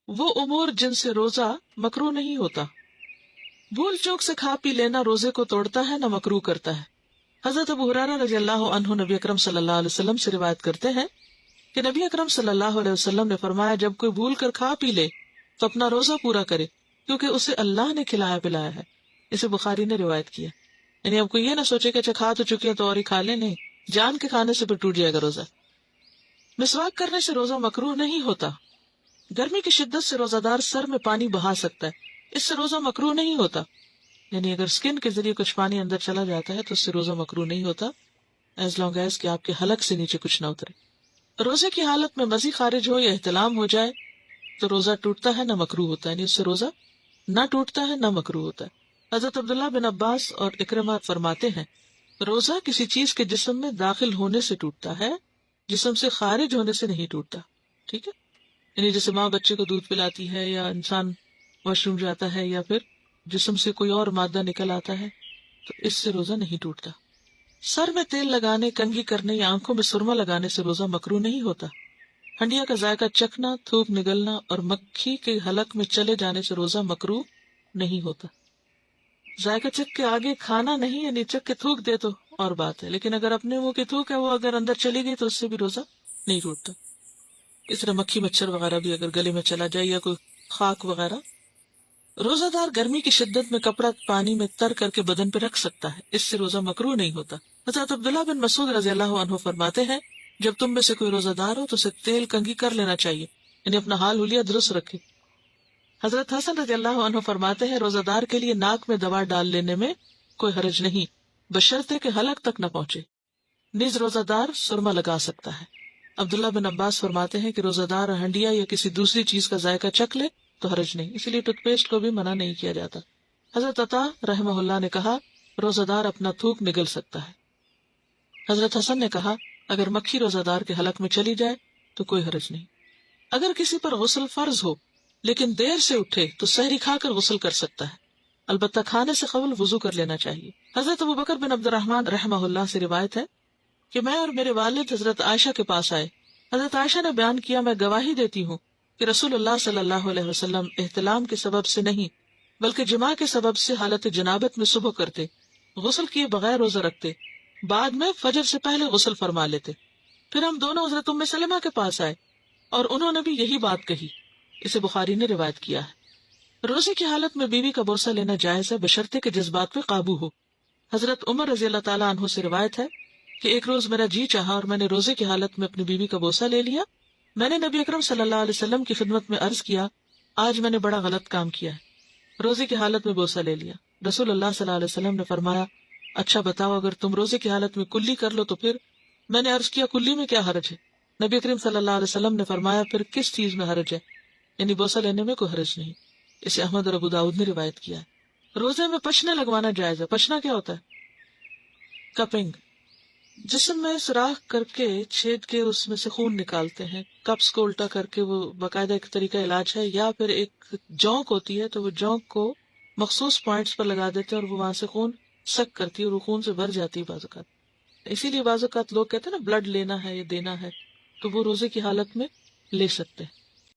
وہ امور جن سے روزہ مکروہ نہیں ہوتا. بھول چوک سے کھا پی لینا روزے کو توڑتا ہے نہ مکروہ کرتا ہے. حضرت ابو ہریرہ رضی اللہ عنہ نبی اکرم صلی اللہ علیہ وسلم سے روایت کرتے ہیں کہ نبی اکرم صلی اللہ علیہ وسلم نے فرمایا جب کوئی بھول کر کھا پی لے تو اپنا روزہ پورا کرے کیونکہ اسے اللہ نے کھلایا پلایا ہے. اسے بخاری نے روایت کیا. یعنی اب کوئی یہ نہ سوچے کہ اچھا کھا تو چکے تو اور ہی کھا لے، نہیں، جان کے کھانے سے پھر ٹوٹ جائے گا روزہ. مسواک کرنے سے روزہ مکروہ نہیں ہوتا. گرمی کی شدت سے روزہ دار سر میں پانی بہا سکتا ہے، اس سے روزہ مکروہ نہیں ہوتا. یعنی اگر سکن کے ذریعے کچھ پانی اندر چلا جاتا ہے تو اس سے روزہ مکروہ نہیں ہوتا ایز لانگ ایز کہ آپ کے حلق سے نیچے کچھ نہ اترے. روزے کی حالت میں مزی خارج ہو یا احتلام ہو جائے تو روزہ ٹوٹتا ہے نہ مکروہ ہوتا ہے. یعنی اس سے روزہ نہ ٹوٹتا ہے نہ مکروہ ہوتا ہے. حضرت عبداللہ بن عباس اور اکرمہ فرماتے ہیں روزہ کسی چیز کے جسم میں داخل ہونے سے ٹوٹتا ہے، جسم سے خارج ہونے سے نہیں ٹوٹتا. ٹھیک ہے، یعنی جیسے ماں بچے کو دودھ پلاتی ہے یا انسان واش روم جاتا ہے یا پھر جسم سے کوئی اور مادہ نکل آتا ہے تو اس سے روزہ نہیں ٹوٹتا. سر میں تیل لگانے، کنگھی کرنے یا آنکھوں میں سرما لگانے سے روزہ مکروہ نہیں ہوتا. ہنڈیا کا ذائقہ چکھنا، تھوک نگلنا اور مکھی کے حلق میں چلے جانے سے روزہ مکروہ نہیں ہوتا. ذائقہ چکھ کے آگے کھانا نہیں، یعنی چکھ کے تھوک دے تو اور بات ہے، لیکن اگر اپنے منہ کی تھوک ہے وہ اگر اندر چلی گئی تو اس سے بھی روزہ نہیں ٹوٹتا. اس طرح مکھی مچھر وغیرہ بھی اگر گلے میں چلا جائے یا کوئی خاک وغیرہ. روزہ دار گرمی کی شدت میں کپڑا پانی میں تر کر کے بدن پہ رکھ سکتا ہے، اس سے روزہ مکروہ نہیں ہوتا. حضرت عبداللہ بن مسعود رضی اللہ عنہ فرماتے ہیں جب تم میں سے کوئی روزہ دار ہو تو اسے تیل کنگھی کر لینا چاہیے، یعنی اپنا حال حلیہ درست رکھے. حضرت حسن رضی اللہ عنہ فرماتے ہیں روزہ دار کے لیے ناک میں دوا ڈال لینے میں کوئی حرج نہیں بشرطے کہ حلق تک نہ پہنچے. نیز روزہ دار سرما لگا سکتا ہے. عبداللہ بن عباس فرماتے ہیں کہ روزہ دار ہنڈیا یا کسی دوسری چیز کا ذائقہ چکھ لے تو حرج نہیں، اسی لیے ٹوتھ پیسٹ کو بھی منع نہیں کیا جاتا. حضرت عطا رحمہ اللہ نے کہا روزہ دار اپنا تھوک نگل سکتا ہے. حضرت حسن نے کہا اگر مکھی روزہ دار کے حلق میں چلی جائے تو کوئی حرج نہیں. اگر کسی پر غسل فرض ہو لیکن دیر سے اٹھے تو سحری کھا کر غسل کر سکتا ہے، البتہ کھانے سے قبل وضو کر لینا چاہیے. حضرت ابوبکر بن عبد الرحمن رحمہ اللہ سے روایت ہے کہ میں اور میرے والد حضرت عائشہ کے پاس آئے. حضرت عائشہ نے بیان کیا میں گواہی دیتی ہوں کہ رسول اللہ صلی اللہ علیہ وسلم احتلام کے سبب سے نہیں بلکہ جماع کے سبب سے حالت جنابت میں صبح کرتے، غسل کیے بغیر روزہ رکھتے، بعد میں فجر سے پہلے غسل فرما لیتے. پھر ہم دونوں حضرت ام سلمہ کے پاس آئے اور انہوں نے بھی یہی بات کہی. اسے بخاری نے روایت کیا ہے. روزے کی حالت میں بیوی کا بوسہ لینا جائز ہے بشرطے کے جذبات پہ قابو ہو. حضرت عمر رضی اللہ تعالیٰ عنہ سے روایت ہے کہ ایک روز میرا جی چاہا اور میں نے روزے کی حالت میں اپنی بیوی کا بوسہ لے لیا. میں نے نبی اکرم صلی اللہ علیہ وسلم کی خدمت میں عرض کیا آج میں نے بڑا غلط کام کیا ہے، روزے کی حالت میں بوسہ لے لیا. رسول اللہ صلی اللہ علیہ وسلم نے فرمایا اچھا بتاؤ اگر تم روزے کی حالت میں کلی کر لو تو پھر؟ میں نے عرض کیا کلی میں کیا حرج ہے؟ نبی کریم صلی اللہ علیہ وسلم نے فرمایا پھر کس چیز میں حرج ہے، یعنی بوسہ لینے میں کوئی حرج نہیں. اسے احمد اور ابو داؤد نے روایت کیا ہے. روزے میں پچنے لگوانا جائز ہے. پچنا کیا ہوتا ہے؟ کپنگ، جسم میں سوراخ کر کے چھید کے اس میں سے خون نکالتے ہیں. کپس کو الٹا کر کے، وہ باقاعدہ ایک طریقہ علاج ہے. یا پھر ایک جونک ہوتی ہے تو وہ جونک کو مخصوص پوائنٹس پر لگا دیتے ہیں اور وہ وہاں سے خون سک کرتی ہے اور وہ خون سے بھر جاتی ہے بعض اوقات. اسی لیے بعض اوقات لوگ کہتے ہیں نا بلڈ لینا ہے یا دینا ہے، تو وہ روزے کی حالت میں لے سکتے ہیں.